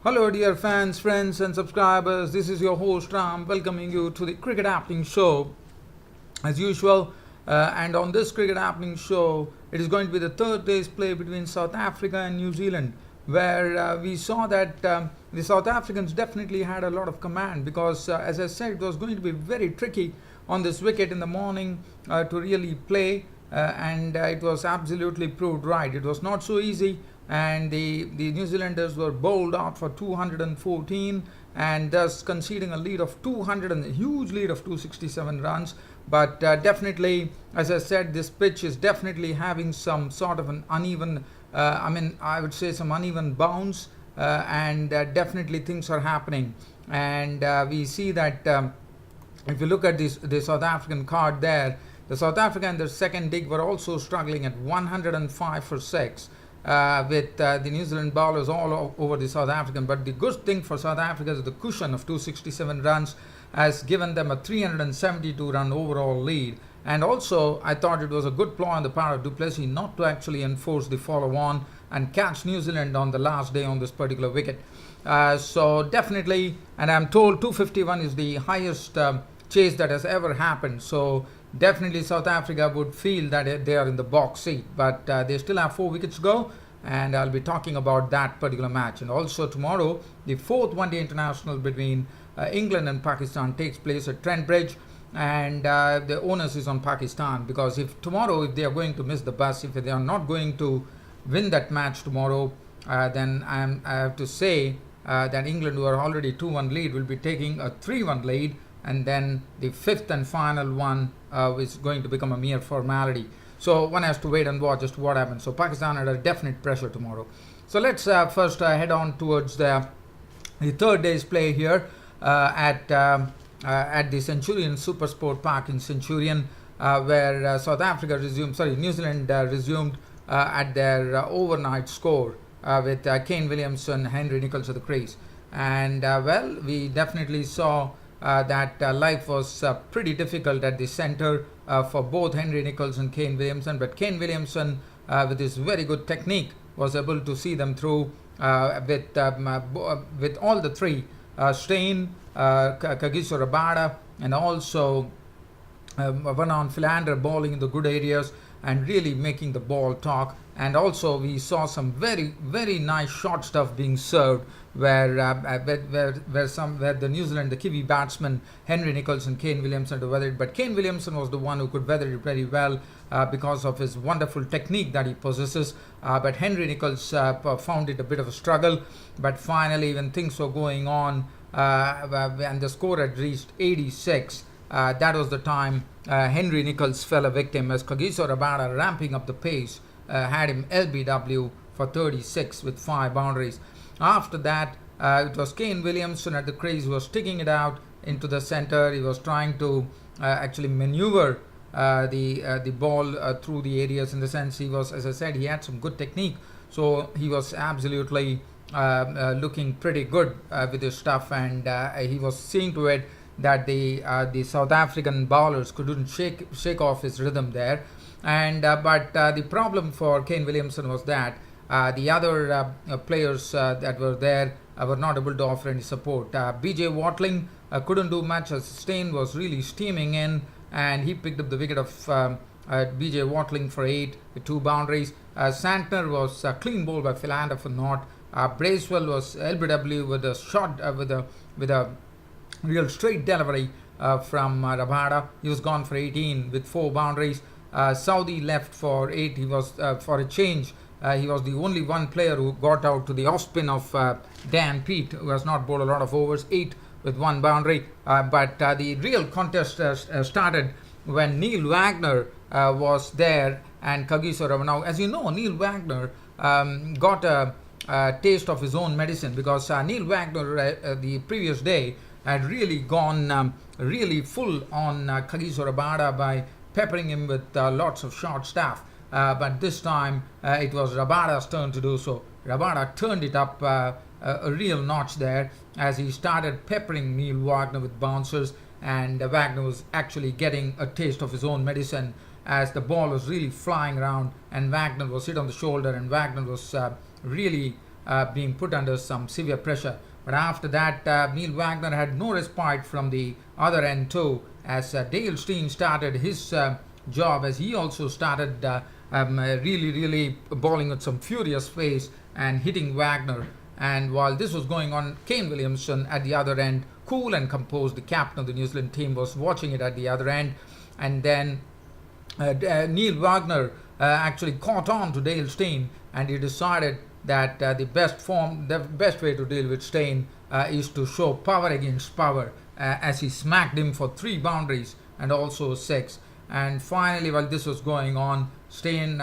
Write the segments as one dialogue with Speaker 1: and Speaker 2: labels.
Speaker 1: Hello, dear fans, friends, and subscribers. This is your host Ram, welcoming you to the Cricket Happening Show. As usual, and on this Cricket Happening Show, it is going to be the third day's play between South Africa and New Zealand, where we saw that the South Africans definitely had a lot of command because, as I said, it was going to be very tricky on this wicket in the morning to really play, and it was absolutely proved right. It was not so easy, and the New Zealanders were bowled out for 214 and thus conceding a lead of 200 and a huge lead of 267 runs. But definitely, as I said, this pitch is definitely having some sort of an uneven, I would say some uneven bounce, and definitely things are happening. And we see that if you look at the South African card there, the South Africa in their second dig were also struggling at 105 for 6. With the New Zealand bowlers all over the South African. But the good thing for South Africa is the cushion of 267 runs has given them a 372 run overall lead. And also, I thought it was a good ploy on the part of du Plessis not to actually enforce the follow on and catch New Zealand on the last day on this particular wicket. So definitely, and I'm told 251 is the highest chase that has ever happened. So definitely South Africa would feel that they are in the box seat, but they still have 4 wickets to go, and I'll be talking about that particular match. And also tomorrow, the fourth one-day international between England and Pakistan takes place at Trent Bridge, and the onus is on Pakistan, because if they are going to miss the bus, if they are not going to win that match tomorrow, then I have to say that England, who are already 2-1 lead, will be taking a 3-1 lead, and then the fifth and final one is going to become a mere formality. So one has to wait and watch as to what happens. So Pakistan under definite pressure tomorrow. So let's first head on towards the third day's play here at the Centurion Supersport Park in Centurion, where New Zealand resumed at their overnight score with Kane Williamson, Henry Nicholls at the crease. And we definitely saw that life was pretty difficult at the center for both Henry Nicholls and Kane Williamson. But Kane Williamson, with his very good technique, was able to see them through with all the three, Steyn, Kagiso Rabada, and also Vernon Philander bowling in the good areas and really making the ball talk. And also we saw some very, very nice short stuff being served where the New Zealand, the Kiwi batsman Henry Nicholls and Kane Williamson to weather it. But Kane Williamson was the one who could weather it very well because of his wonderful technique that he possesses. But Henry Nicholls found it a bit of a struggle. But finally, when things were going on and the score had reached 86, that was the time Henry Nicholls fell a victim as Kagiso Rabada, ramping up the pace, had him LBW for 36 with 5 boundaries. After that, it was Kane Williamson at the crease who was sticking it out into the center. He was trying to actually maneuver the ball through the areas, in the sense he was, as I said, he had some good technique. So he was absolutely looking pretty good with his stuff, and he was seeing to it that the South African bowlers couldn't shake off his rhythm there. And but the problem for Kane Williamson was that the other players that were there were not able to offer any support. BJ Watling couldn't do much as Steyn was really steaming in, and he picked up the wicket of BJ Watling for 8 with 2 boundaries. Santner was clean bowled by Philander for naught. Bracewell was LBW with a shot with a real straight delivery from Rabada. He was gone for 18 with 4 boundaries. Saudi left for 8. He was for a change. He was the only one player who got out to the off spin of Dan Peat, who has not bowled a lot of overs, 8 with 1 boundary. But the real contest started when Neil Wagner was there and Kagiso Rabada. Now, as you know, Neil Wagner got a taste of his own medicine, because Neil Wagner the previous day had really gone really full on Kagiso Rabada by peppering him with lots of short stuff. But this time it was Rabada's turn to do so. Rabada turned it up a real notch there as he started peppering Neil Wagner with bouncers, and Wagner was actually getting a taste of his own medicine as the ball was really flying around and Wagner was hit on the shoulder, and Wagner was really being put under some severe pressure. But after that, Neil Wagner had no respite from the other end too, as Dale Steyn started his job, as he also started really bowling with some furious pace and hitting Wagner. And while this was going on, Kane Williamson at the other end, cool and composed, the captain of the New Zealand team, was watching it at the other end. And then Neil Wagner actually caught on to Dale Steyn, and he decided that the best way to deal with Steyn is to show power against power, as he smacked him for 3 boundaries and also 6. And finally, while this was going on, Steyn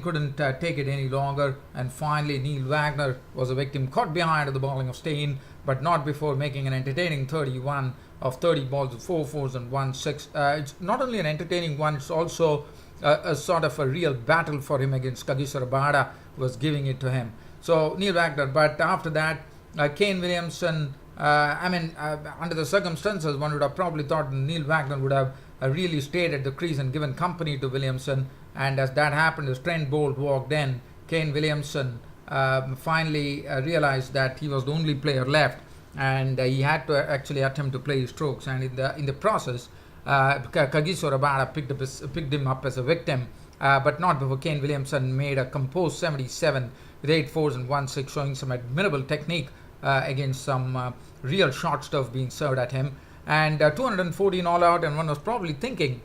Speaker 1: couldn't take it any longer, and finally Neil Wagner was a victim, caught behind the bowling of Steyn, but not before making an entertaining 31 of 30 balls with 4 fours and 1 6. It's not only an entertaining one, it's also a sort of a real battle for him against Kagiso Rabada, who was giving it to him. So Neil Wagner, but after that, Kane Williamson, under the circumstances, one would have probably thought Neil Wagner would have really stayed at the crease and given company to Williamson. And as that happened, as Trent Boult walked in, Kane Williamson finally realized that he was the only player left, and he had to actually attempt to play his strokes. And in the process, Kagiso Rabada picked him up as a victim, but not before Kane Williamson made a composed 77 with 8 fours and 1 6, showing some admirable technique against some real short stuff being served at him. And 214 all out, and one was probably thinking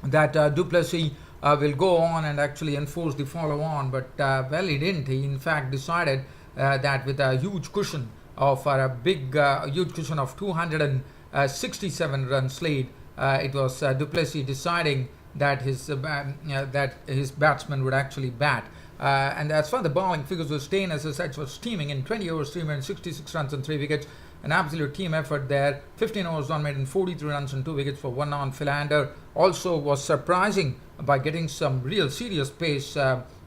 Speaker 1: that du Plessis will go on and actually enforce the follow on, but well, he didn't. He in fact decided that with a huge cushion of huge cushion of 267 runs lead, it was du Plessis deciding that his batsman would actually bat. And as far as the bowling figures were, Steyn, as I said, was steaming in 20 overs, 366 runs and 3 wickets. An absolute team effort there. 15 overs, 1 made and 43 runs and 2 wickets for 1 on. Philander also was surprising by getting some real serious pace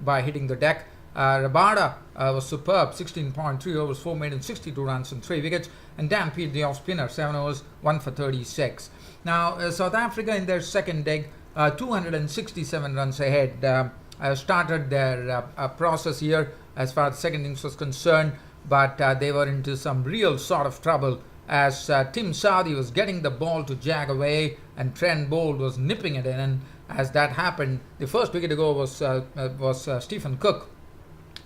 Speaker 1: by hitting the deck. Rabada was superb, 16.3 overs, 4 made and 62 runs and 3 wickets. And Dan Peat, the off-spinner, 7 overs, 1 for 36. Now, South Africa in their second leg, 267 runs ahead, started their process here as far as the second innings was concerned, but they were into some real sort of trouble as Tim Southee was getting the ball to jag away and Trent Boult was nipping it in. And as that happened, the first wicket to go was Stephen Cook,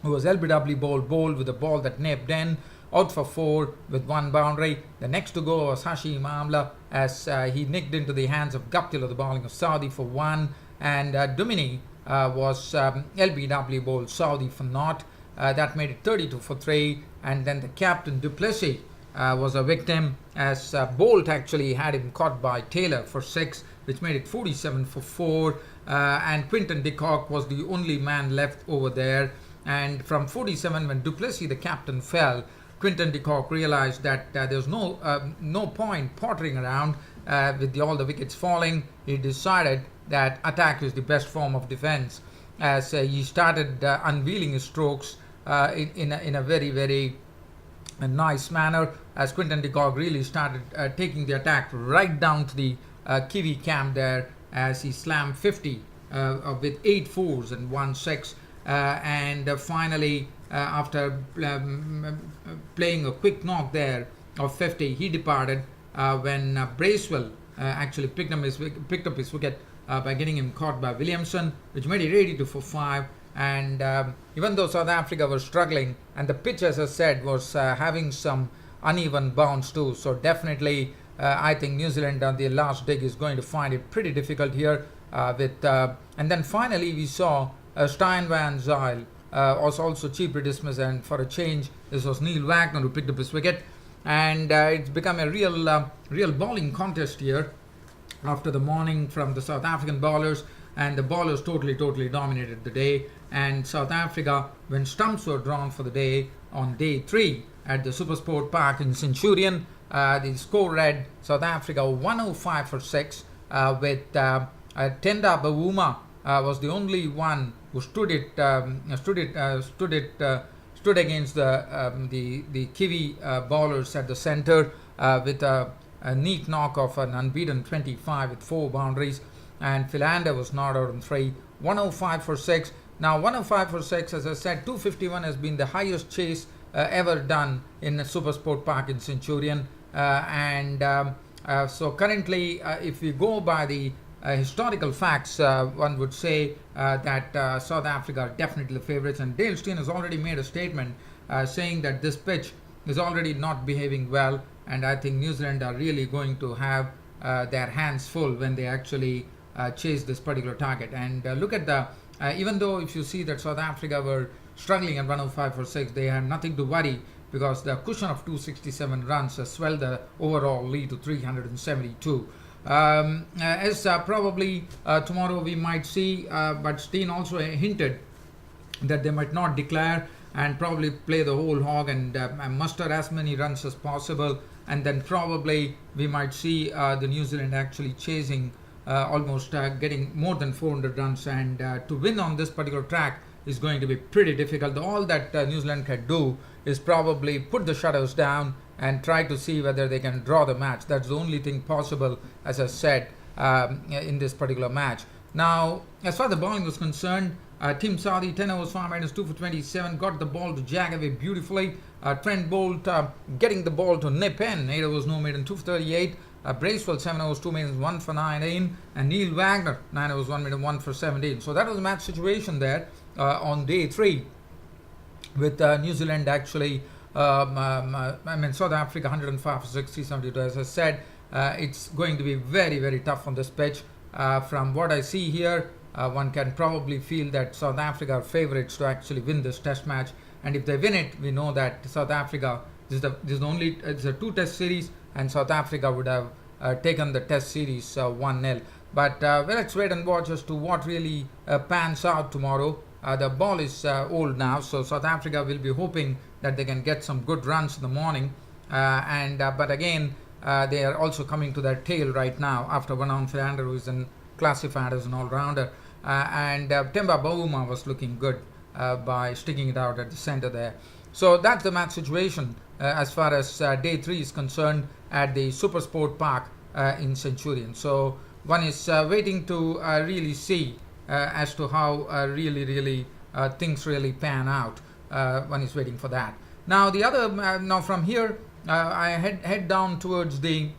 Speaker 1: who was LBW bowled with a ball that nipped in, out for 4 with 1 boundary. The next to go was Hashim Amla, as he nicked into the hands of Guptill of the bowling of Southee for 1, and Duminy was LBW bowled Southee for naught. That made it 32 for 3, and then the captain du Plessis was a victim, as Boult actually had him caught by Taylor for 6, which made it 47 for 4, and Quinton de Kock was the only man left over there. And from 47, when du Plessis, the captain, fell, Quinton de Kock realized that there was no point pottering around with all the wickets falling. He decided that attack is the best form of defense, as he started unveiling his strokes in a very nice manner, as Quinton de Kock really started taking the attack right down to the Kiwi camp there, as he slammed 50 with 8 fours and 1 6, and finally after playing a quick knock there of 50, he departed when Bracewell actually picked up his wicket by getting him caught by Williamson, which made it 82 for 5. And even though South Africa was struggling, and the pitch, as I said, was having some uneven bounce too, so definitely I think New Zealand on the last dig is going to find it pretty difficult here. And then finally we saw Steyn van Zyl was also cheaply dismissed, and for a change, this was Neil Wagner who picked up his wicket. And it's become a real bowling contest here after the morning from the South African bowlers, and the bowlers totally dominated the day. And South Africa, when stumps were drawn for the day on day 3 at the Supersport Park in Centurion, the score read South Africa 105 for 6, with Tenda Bavuma was the only one who stood against the Kiwi bowlers at the centre with a neat knock of an unbeaten 25 with 4 boundaries. And Philander was not out on 3, 105 for 6, Now 105 for 6, as I said, 251 has been the highest chase ever done in a Super Sport Park in Centurion. So currently, if we go by the historical facts, one would say that South Africa are definitely the favorites, and Dale Steyn has already made a statement saying that this pitch is already not behaving well, and I think New Zealand are really going to have their hands full when they actually chase this particular target. And look at the even though if you see that South Africa were struggling at 105 for 6, they had nothing to worry, because the cushion of 267 runs has swelled the overall lead to 372. As probably tomorrow we might see, but Steyn also hinted that they might not declare and probably play the whole hog and muster as many runs as possible, and then probably we might see the New Zealand actually chasing almost getting more than 400 runs, and to win on this particular track is going to be pretty difficult. All that New Zealand can do is probably put the shutters down and try to see whether they can draw the match. That's the only thing possible, as I said, in this particular match. Now, as far as the bowling was concerned, Team Saudi, 10 overs, 5 minus 2 for 27, got the ball to Jagaway beautifully. Trent Bolt getting the ball to nip in, 8 overs, no maiden, 2 for 38. Bracewell, 7 overs, 2 maidens, 1 for 19. And Neil Wagner, 9 overs, 1 maiden, 1 for 17. So that was the match situation there on day 3, with New Zealand actually, South Africa 105 for 60, 72. As I said, it's going to be very, very tough on this pitch. From what I see here, one can probably feel that South Africa are favorites to actually win this test match. And if they win it, we know that South Africa, this is only it's a 2-test series, and South Africa would have taken the test series 1-0. But let's wait and watch as to what really pans out tomorrow. The ball is old now, so South Africa will be hoping that they can get some good runs in the morning. But again, they are also coming to their tail right now after Vernon Philander, who is classified as an all-rounder. Temba Bavuma was looking good by sticking it out at the center there. So that's the match situation as far as day 3 is concerned at the Super Sport Park in Centurion. So one is waiting to really see as to how really things really pan out. One is waiting for that. Now the other now from here I head down towards the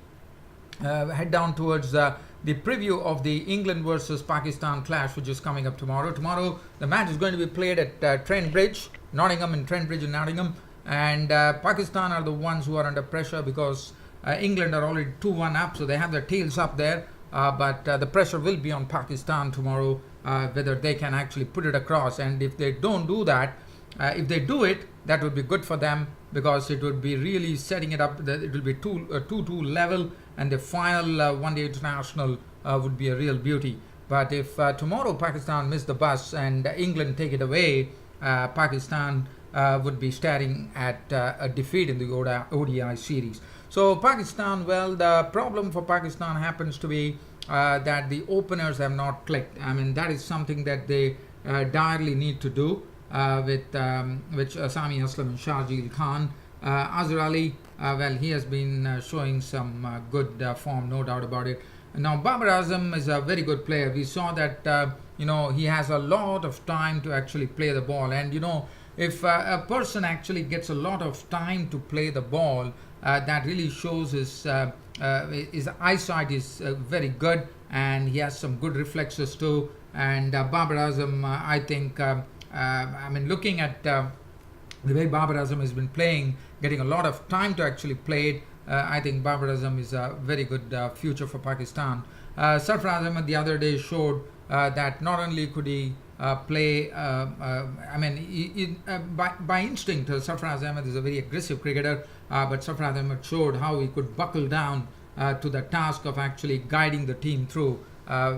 Speaker 1: preview of the England versus Pakistan clash, which is coming up tomorrow. Tomorrow the match is going to be played at Trent Bridge, Nottingham, in Trent Bridge in Nottingham, and Pakistan are the ones who are under pressure because England are already 2-1 up, so they have their tails up there. But the pressure will be on Pakistan tomorrow, whether they can actually put it across. And if they don't do that, if they do it, that would be good for them, because it would be really setting it up. It will be 2-2 level, and the final one-day international would be a real beauty. But if tomorrow Pakistan miss the bus and England take it away, Pakistan would be staring at a defeat in the ODI series. So Pakistan, well, the problem for Pakistan happens to be that the openers have not clicked. I mean, that is something that they direly need to do with Sami Aslam and Shahjeel Khan. Azhar Ali, well, he has been showing some good form, no doubt about it. Now, Babar Azam is a very good player. We saw that, he has a lot of time to actually play the ball. And, if a person actually gets a lot of time to play the ball, that really shows his eyesight is very good, and he has some good reflexes too. And Babar Azam, I think, looking at the way Babar Azam has been playing, getting a lot of time to actually play it, I think Babar Azam is a very good future for Pakistan. Sarfraz Ahmed the other day showed that not only could he play, by instinct, Sarfraz Ahmed is a very aggressive cricketer, but Sarfraz Ahmed showed how he could buckle down to the task of actually guiding the team through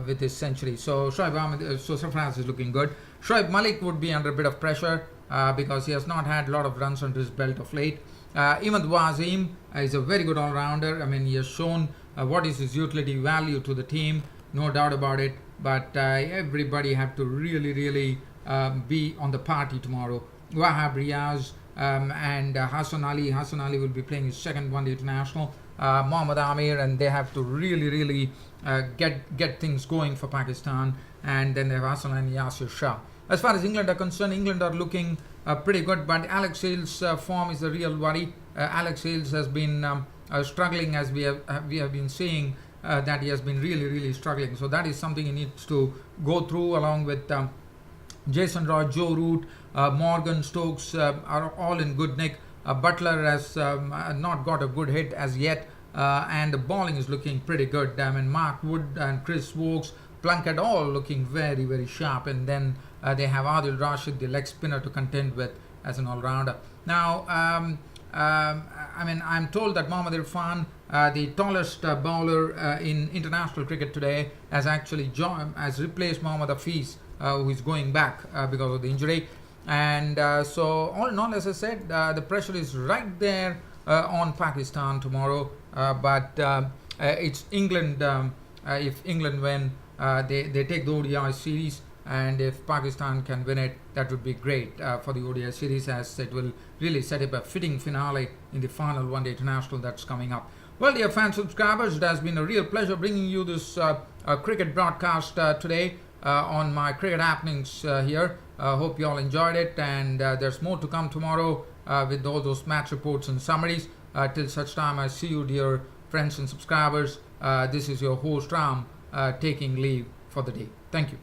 Speaker 1: with his century. So Sarfraz is looking good. Shoaib Malik would be under a bit of pressure because he has not had a lot of runs under his belt of late. Imad Wasim is a very good all-rounder. I mean, he has shown what is his utility value to the team, no doubt about it. But everybody have to really be on the party tomorrow. Wahab Riaz and Hassan Ali. Hassan Ali will be playing his second one-day international. Mohammad Amir, and they have to really get things going for Pakistan. And then they have Hassan and Yasir Shah. As far as England are concerned, England are looking pretty good, but Alex Hales' form is the real worry. Alex Hales has been struggling, as we have been seeing that he has been really struggling. So that is something he needs to go through, along with Jason Roy, Joe Root, Morgan, Stokes are all in good nick. Butler has not got a good hit as yet, and the bowling is looking pretty good. I mean, Mark Wood and Chris Wokes, Plunkett all looking very sharp, and then they have Adil Rashid, the leg spinner, to contend with as an all-rounder. Now, I mean, I'm told that Mohammad Irfan, the tallest bowler in international cricket today, has actually replaced Mohammad Hafiz, who is going back because of the injury. And so, all in all, as I said, the pressure is right there on Pakistan tomorrow. But it's England. If England win, they take the ODI series, and if Pakistan can win it, that would be great for the ODI series, as it will really set up a fitting finale in the final one-day international that's coming up. Well, dear fan subscribers, it has been a real pleasure bringing you this cricket broadcast today on my Cricket Happenings here. Hope you all enjoyed it, and there's more to come tomorrow with all those match reports and summaries. Till such time, I see you, dear friends and subscribers. This is your host Ram taking leave for the day. Thank you.